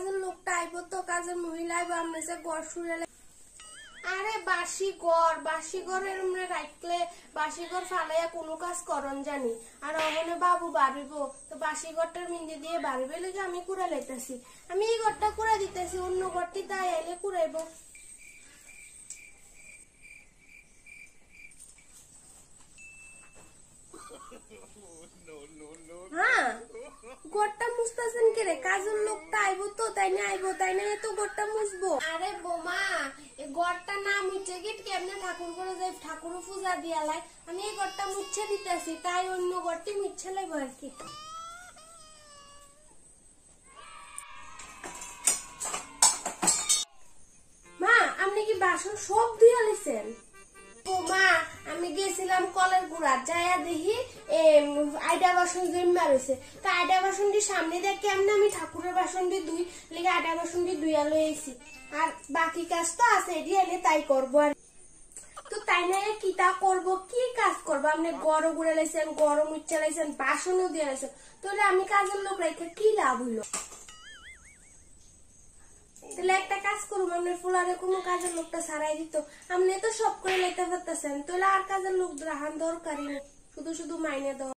কাজের লোকটা আইব তো, কাজের মহিলা আইব, আমরা যে ঘর শুয়ে। আরে বাসি ঘরের রাখলে বাসি ঘর ফালাইয়া কোনো কাজ করন জানি। আর ওখানে বাবু বাড়িব তো বাসি ঘরটার মিন্দি দিয়ে বাড়িবে লেগে আমি কুড়া লাইতেছি। আমি এই ঘরটা কুড়া দিতেছি, অন্য ঘরটি তাই আইলে কুড়াইব। হ্যাঁ, ঘরটা মুছতেছেন কে রে? কাজের লোকটা আইব তো, তাই না এত ঘরটা মুছবো। আরে বোমা, এই ঘরটা না মুছে গিয়ে কেমনে ঠাকুর ঘরে যাই, ঠাকুর পূজা দিয়া লাই। আমি এই ঘরটা মুছে দিতেছি, তাই অন্য ঘরটি মুছে লাইব আর কি। মা, আপনি কি বাসন সব ধুয়ে লিছেন? ও মা, আমি গেছিলাম কলের গুড়া, যাইয়া দেখি আইডা বাসন জমা রয়েছে। তো আইডা বাসনটি সামনে দিয়ে কেমনে আমি ঠাকুরের বাসনটি ধুই লেগে আইডা বাসনটি ধুইয়া লইছি। আর বাকি কাজ তো আছে, এটি এলে তাই করবো। আর তো তাই না কিতা করবো, কি কাজ করবো? আপনি গড় গুড়ে লাইছেন, গরম উচ্চা লাইছেন, বাসনও দিয়ে লাইছেন, তাহলে আমি কাজের লোক রেখে কি লাভ হইলো? তাহলে একটা কাজ করবো, আপনার ফুলারে কোনো কাজের লোকটা ছাড়াই দিত। আপনি তো সব করে লাইতে পারতেছেন, তাহলে আর কাজের লোক রাখান দরকারই নেই, শুধু শুধু মাইনে দেওয়া।